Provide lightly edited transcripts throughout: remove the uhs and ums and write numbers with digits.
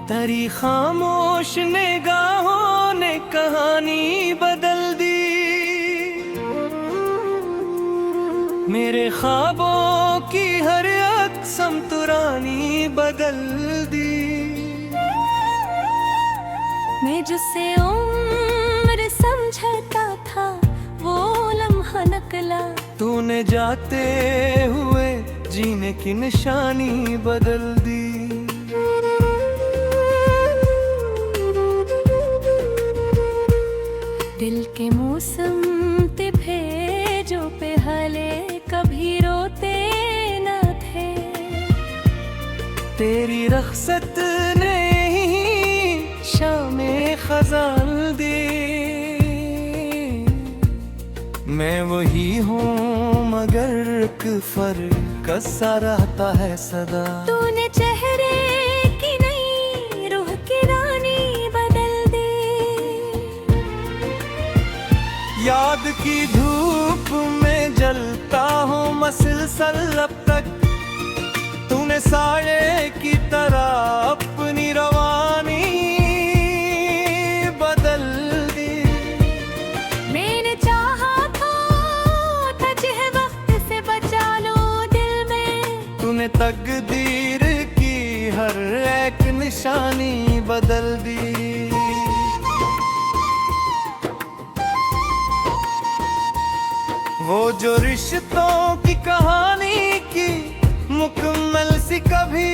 तेरी खामोश निगाहों ने कहानी बदल दी, मेरे ख्वाबों की हर अक्सम तुरानी बदल दी। मैं जिसे उम्र समझता था वो लम्हा नकला, तूने जाते हुए जीने की निशानी बदल दी। दिल के मौसम ते भेजो पे हले कभी रोते न थे, तेरी रख्सत ने ही शामे खजान दी। मैं वही हूँ मगर एक फर्क सा रहता है सदा। तूने चेहरे की नई रूह की रानी बदल दी। याद की धूप में जलता हूँ मसलसल अब तक, तूने साये की तरह अपनी रवानी बदल दी। मैंने चाहा था तुझे वक्त से बचा लो दिल में, तूने तकदीर की हर एक निशानी बदल दी। वो जो रिश्तों की कहानी की मुकम्मल सी कभी,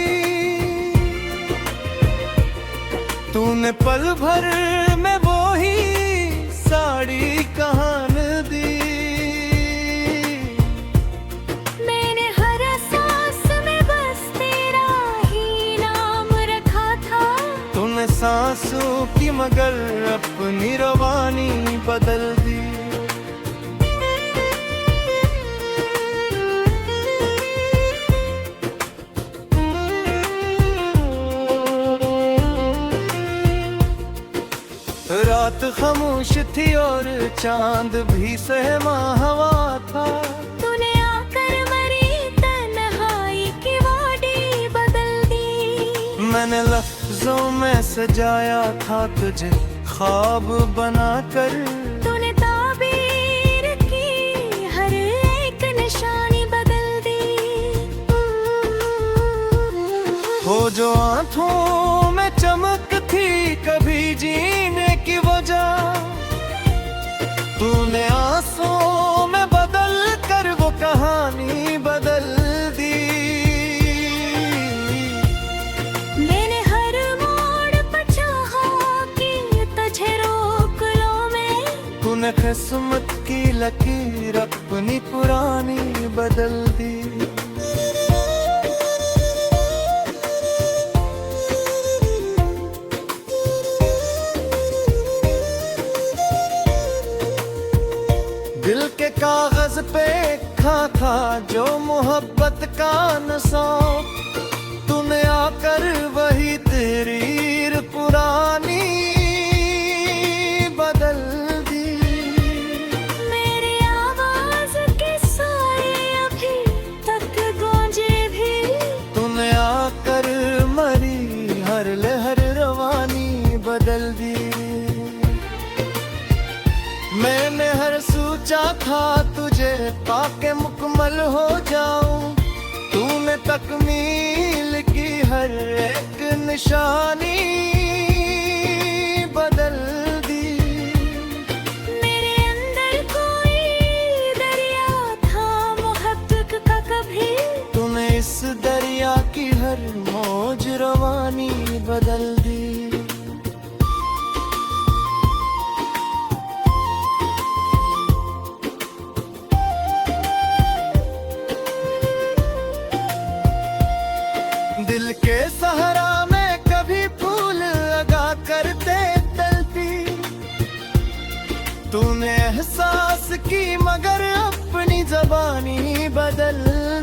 तूने पल भर में वो ही साड़ी कहान दी। मैंने हर सांस में बस तेरा ही नाम रखा था, तूने सांसों की मगर अपनी रवानी बदल दी। रात खामोश थी और चांद भी सहमा हवा था, तूने आकर मरी तन्हाई की वादी बदल दी। मैंने लफ्जों में सजाया था तुझे ख्वाब बनाकर, तूने ताबीर की हर एक निशानी बदल दी। हो जो आंखों में चमक थी कभी जीने की वजह, तूने आंसुओं में बदल कर वो कहानी बदल दी। मैंने हर मोड़ पर चाहा कि तुझे रोक लो मैं, तूने किस्मत की लकीर अपनी पुरानी बदल दी। दिल के कागज पे लिखा था जो मोहब्बत का नसौं, तूने आकर वही तहरीर पुरानी बदल दी। मेरी आवाज के साए अभी तक गूंजे भी, तूने आकर मरी हर लहर रवानी बदल दी। मैंने हर सोचा था तुझे पाके मुकम्मल हो जाऊं, तूने तकमील की हर एक निशानी बदल दी। मेरे अंदर कोई दरिया था मोहब्बत का कभी, तूने इस दरिया की हर मौज रवानी बदल दी। दिल के सहारा में कभी फूल लगा करते तलती, तूने एहसास की मगर अपनी ज़बानी बदल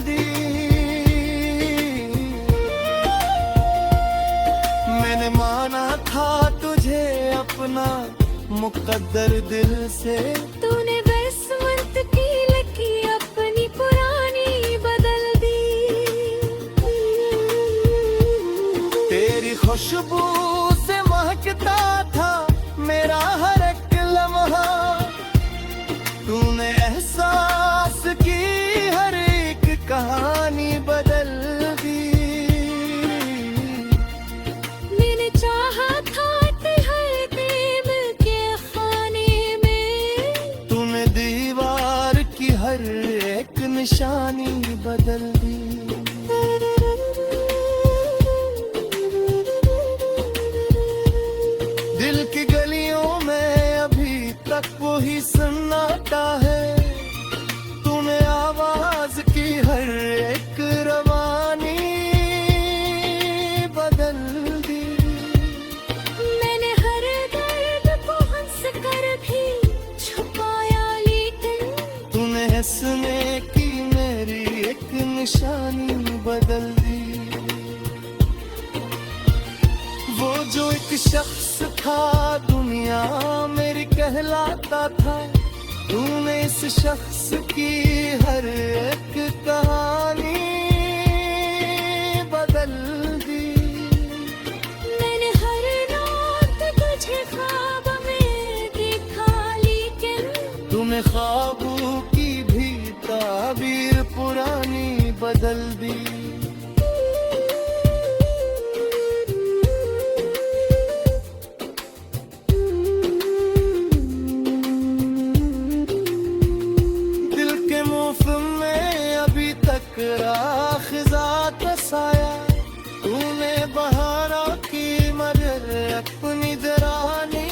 दी। मैंने माना था तुझे अपना मुकद्दर दिल से, तूने बसमत की लकी अपनी पुरानी बदल दी। तेरी खुशबू दुनिया मेरी कहलाता था। तूने इस शख्स की हर एक कहानी बदल दी। मैंने हर रात तुझे ख्वाब में देखा, लेकिन तूने ख्वाबों की भी ताबीर पुरानी बदल दी। दिल के मौसम में अभी तक राखिजा तसाया। तूने बहारों की मगर अपनी दरानी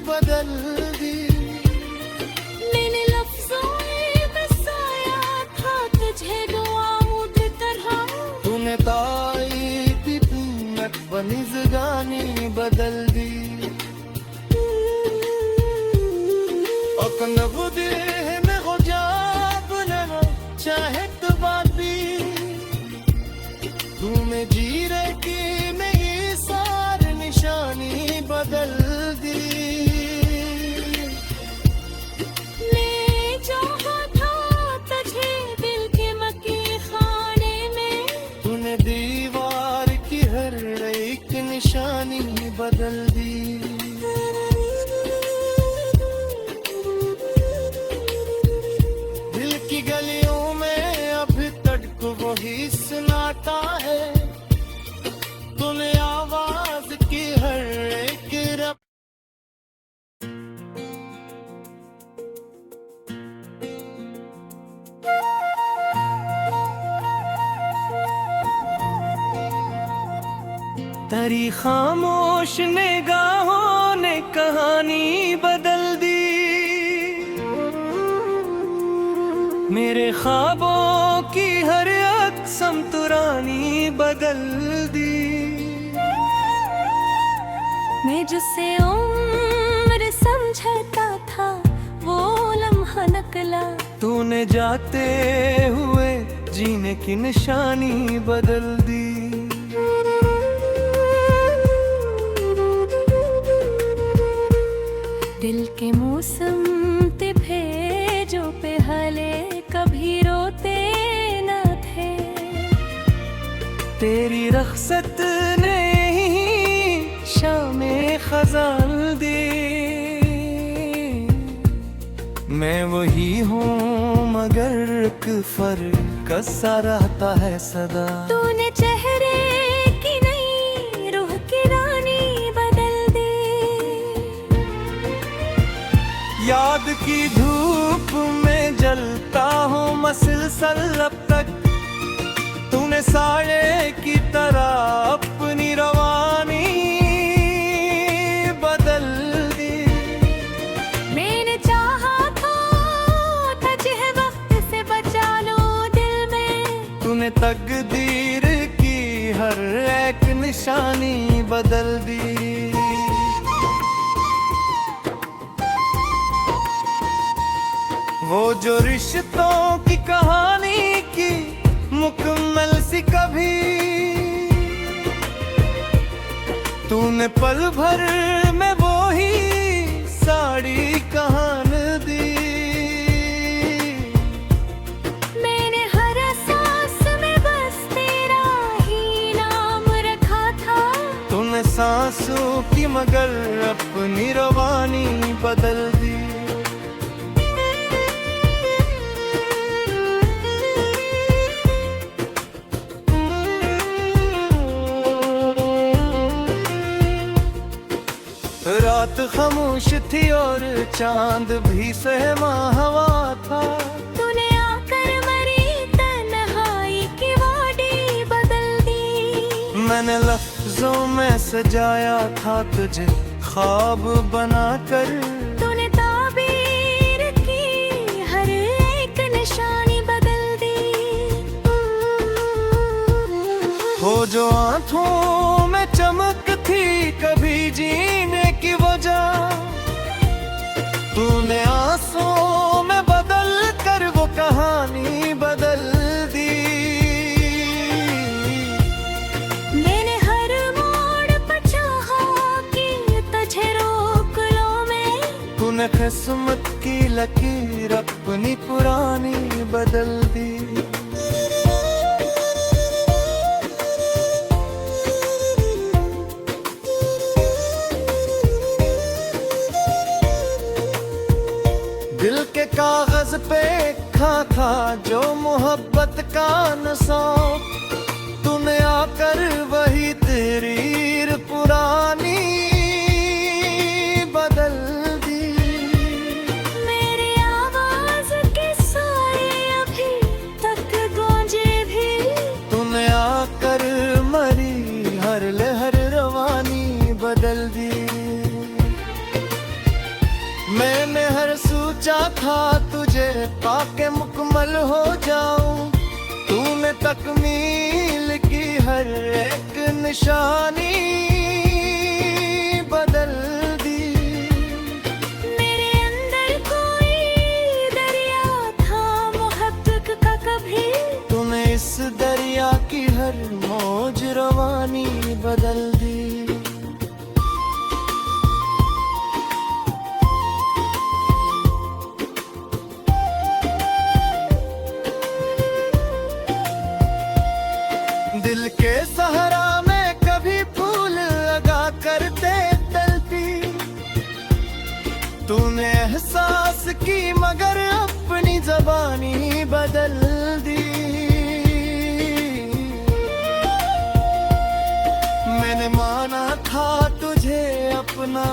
बदल दी। मैंने लफ्जों में बसाया था तुझे दुआओं की तरह। तूने ताई की कीमत बनी ज़बानी बदल दी। अकन खुदी में हो जाब लगा चाहे तो बाबी। तूने जीरे की मेरी सारी निशानी बदल दी। ले चाहा था तुझे दिल के मक्के खाने में। तूने दीवार की हर एक निशानी बदल दी। दिल की गलियों में अभी तक वही सुनाता है। तूने आवाज की हर एक रब तेरी खामोश निगाहों ने कहानी बदल दी। मेरे ख्वाबों की हर अक्सम तुरानी बदल दी। मैं जिसे उम्र समझता था वो लम्हा नकला। तूने जाते हुए जीने की निशानी बदल दी। दिल के मौसम ते भेजो पे हले कभी रोते न थे। तेरी रखसत ने ही शामे खजान दी। मैं वही हूँ मगर एक फर्क सा रहता है सदा। तूने चेहरे की नई रूह की रानी बदल दी। याद की धूप में जलता हूँ मसलसल अब तक। तूने साये की तरह अपनी रवानी बदल दी। मैंने चाहा था तुझे वक्त से बचा लो दिल में। तूने तकदीर की हर एक निशानी बदल दी। वो जो रिश्तों की कहानी की मुकम्मल सी कभी। तूने पल भर में वो ही साड़ी कहान दी। मैंने हर सांस में बस तेरा ही नाम रखा था। तूने सांसों की मगर अपनी रवानी बदल दी। रात खामोश थी और चांद भी सहमा हवा था। तूने आकर मरी तन्हाई की वादी बदल दी। मैंने लफ्जों में सजाया था तुझे ख्वाब बनाकर। तूने ताबीर की हर एक निशानी बदल दी। हो जो आंखों में चमक थी कभी जीने की वजह। तूने आंसुओं में बदल कर वो कहानी बदल दी। मैंने हर मोड़ पर चाहा कि तूने किस्मत की लकीर अपनी पुरानी बदल दी। दिल के कागज पे लिखा था जो मोहब्बत का नसाब, तूने आकर वही तहरीर पुरानी बदल दी। मेरी आवाज के साए अभी तक गूंजे भी, तूने आकर मरी हर लहर रवानी बदल दी। मैंने हर सोचा था तुझे पाके मुकम्मल हो जाऊं, तूने तकमील की हर एक निशानी बदल दी। मेरे अंदर कोई दरिया था मोहब्बत का कभी, तूने इस दरिया की हर मौज रवानी बदल दी। दिल के सहारा में कभी फूल लगा करते तलती, तूने एहसास की मगर अपनी ज़बानी बदल दी। मैंने माना था तुझे अपना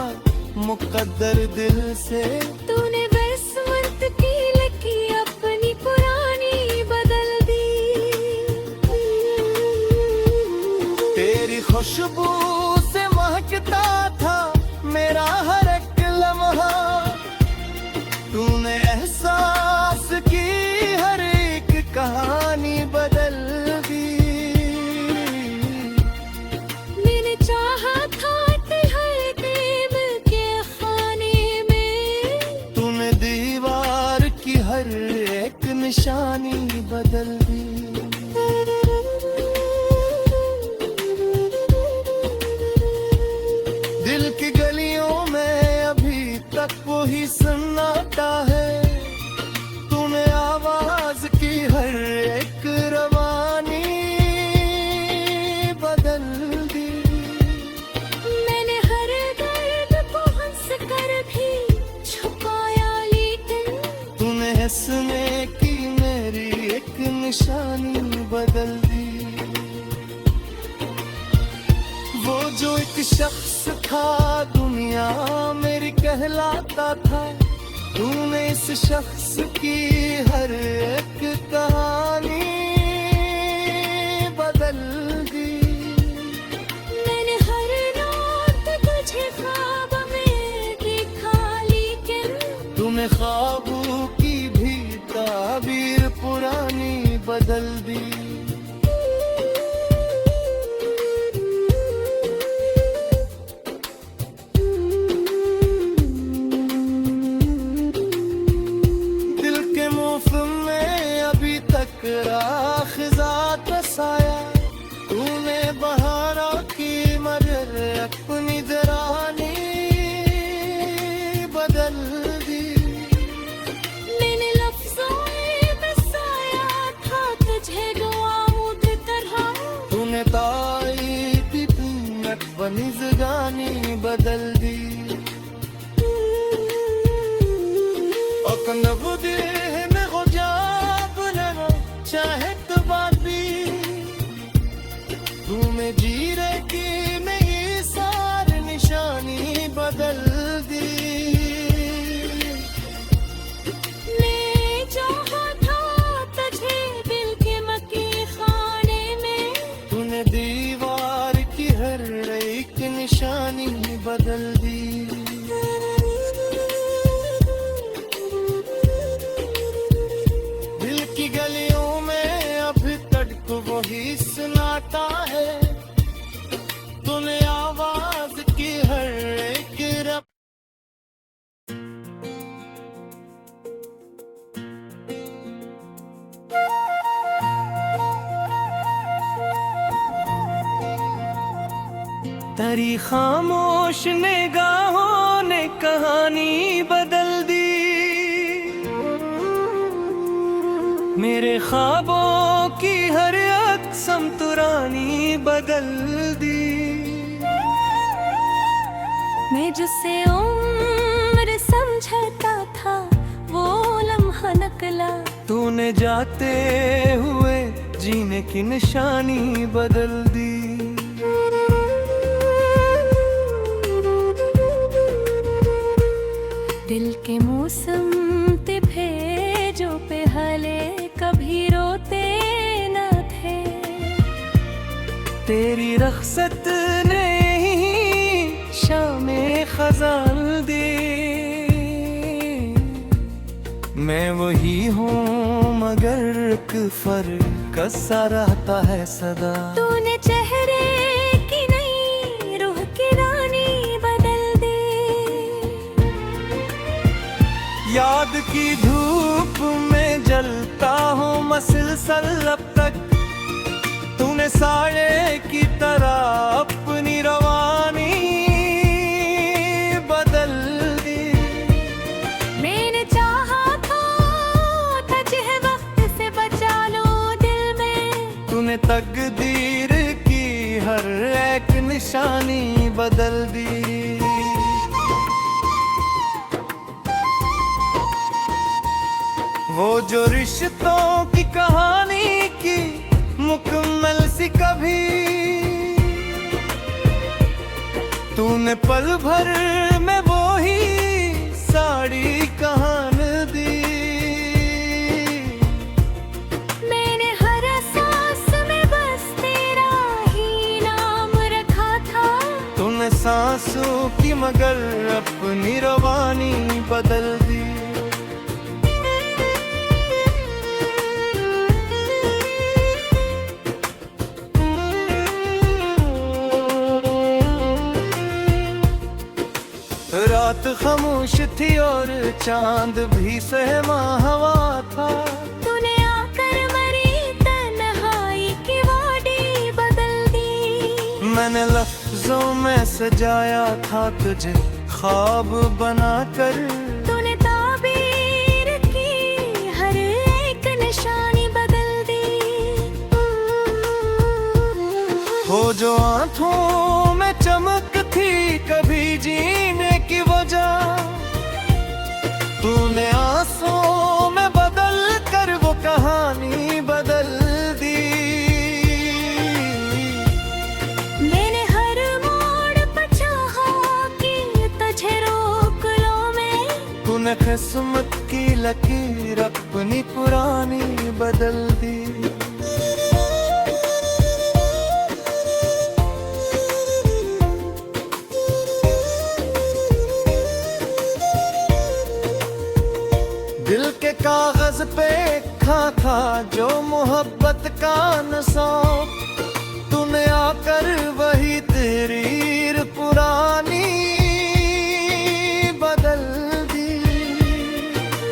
मुकद्दर दिल से, तूने किस्मत की लकीर अपनी पुरानी बदल दी। तेरी खुशबू से महकता था मेरा हर एक लम्हा, तूने एहसास की हर एक कहानी बदल दी। मैंने चाहा था हर दिल के खाने में, तूने दीवार की हर एक निशानी बदल दी। दिल की गलियों में अभी तक वही सन्नाटा है, तूने आवाज की हर एक रवानी बदल दी। मैंने हर दर्द को हंस कर भी छुपाया, लेकिन तूने हंसने की मेरी एक निशानी बदल दी। वो जो एक शख्स था दुनिया मेरी कहलाता था, तूने इस शख्स की हर एक कहानी बदल दी। मैंने हर रात तुझे ख्वाब में देखा, लेकिन तूने ख्वाबों की भी ताबीर पुरानी बदल दी। दिल के मौसम में अभी तक राखिजा तसाया, तूने बहारा की मगर अपनी दरानी बदल दी। मैंने लफ्जों में बसाया था तुझे दुआओं की तरह, तूने ताई की कीमत बनी ज़बानी बदल दी। और नबुदी में गुजाब लगा चाहे तो बाबी, तूने जीरे की नहीं सारी निशानी बदल दी। मैं चाहा था तुझे दिल के मक्की खाने में, तूने दीवार की हर एक निशानी बदल दी। दिल की गलियों में अभी तक वही सुनाता है, तूने आवाज की हर एक रब तेरी खामोश निगाहों ने कहानी बदल मेरे ख्वाबों की हर अक्सम तुरानी बदल दी। मैं जिसे उम्र समझता था वो लम्हा नकला। तूने जाते हुए जीने की निशानी बदल दी। दिल के मौसम ते भेजो पे हले कभी रोते न थे। तेरी रखसत ने ही शामे खजान दी। मैं वही हूँ मगर एक फर्क सा रहता है सदा। तूने चेहरे की नई रूह की रानी बदल दी। याद की धूप में जलता हूँ मसलसल अब तक। तूने साये की तरह अपनी रवानी बदल दी। मैंने चाहा था जिह वक्त से बचा लो दिल में। तूने तकदीर की हर एक निशानी बदल दी। वो जो रिश्तों की कहानी की मुकम्मल सी कभी तूने पल भर में वो ही साड़ी कहान दी। मैंने हर सांस में बस तेरा ही नाम रखा था। तूने सांसों की मगर अपनी रवानी बदल दी। रात खामोश थी और चांद भी सहमा हवा था। तूने आकर मरी तन्हाई की वादी बदल दी। मैंने लफ्जों में सजाया था तुझे ख्वाब बनाकर। तूने ताबीर की हर एक निशानी बदल दी। हो जो आंखों में चमक थी कभी जीने की वजह तूने आंसुओं में बदल कर वो कहानी बदल दी। मैंने हर मोड़ पर चाहा कि तुझे रोक लो मैं। तूने किस्मत की लकीर अपनी पुरानी बदल दी। दिल के कागज पे लिखा था जो मोहब्बत का नसौं। तूने आकर वही तहरीर पुरानी बदल दी।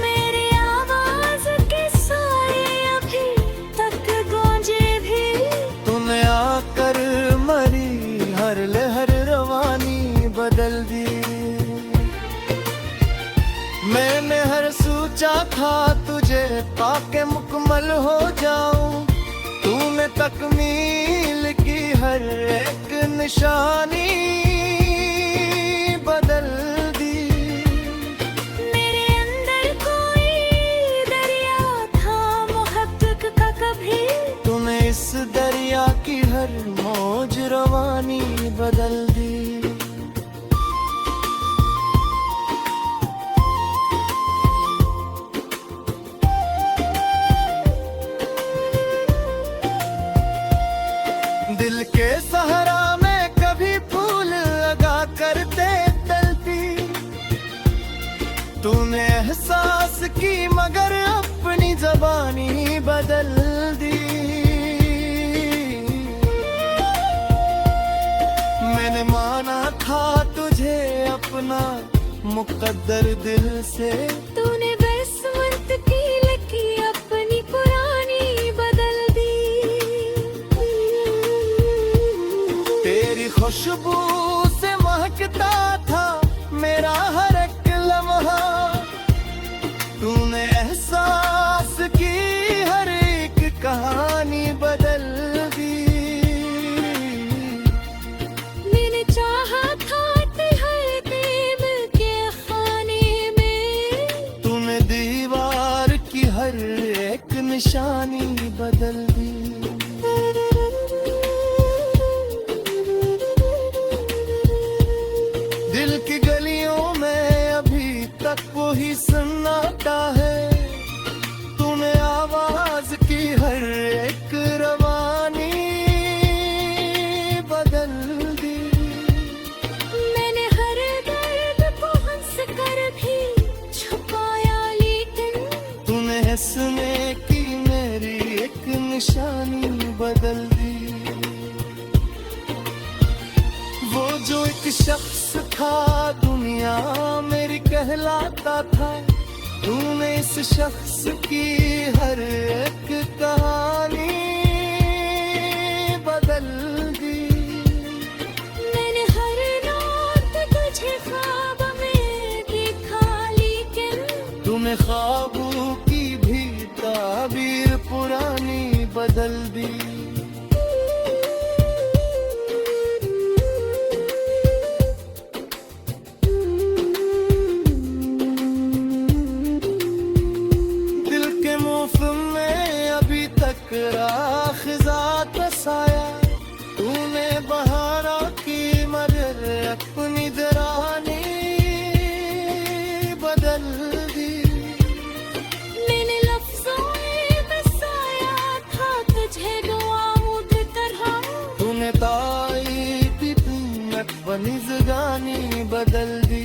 मेरी आवाज के साए अभी तक गूंजे भी। तूने आकर मरी हर लहर रवानी बदल दी। मैंने हर सोचा था तुझे पाके मुकम्मल हो जाऊं। तूने तकमील की हर एक निशानी बदल दी। मेरे अंदर कोई दरिया था मोहब्बत का कभी। तूने इस दरिया की हर मौज रवानी बदल दी। दिल के सहारा में कभी फूल लगा करते तलती। तूने एहसास की मगर अपनी ज़बानी बदल दी। मैंने माना था तुझे अपना मुकद्दर दिल से। तूने बसमत की लकी अपनी पुरानी बदल दी। तेरी खुशबू से महकता था मेरा हर एक लम्हा। तूने एहसास की हर दुनिया मेरी कहलाता था, तूने इस शख्स की हर एक कहानी बदल दी। मैंने हर रात तुझे ख्वाब में देखा, लेकिन तूने ख्वाबों की भी ताबीर पुरानी बदल दी। दिल के मौसम में अभी तक राखिजा तसाया, तूने बहारा की मगर अपनी दरानी बदल दी। मैंने लफ्जों में बसाया था तुझे दुआओं की तरह, तूने ताई की कीमत बनी ज़गानी बदल दी।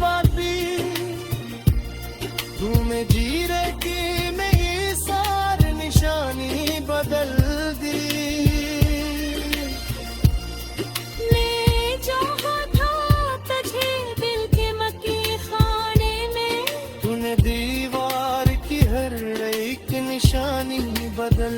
बाबी, तुम्हें जीरे की में सार निशानी बदल दी। मैं चाहा था तुझे दिल के मक्की खाने में, तूने दीवार की हर एक निशानी बदल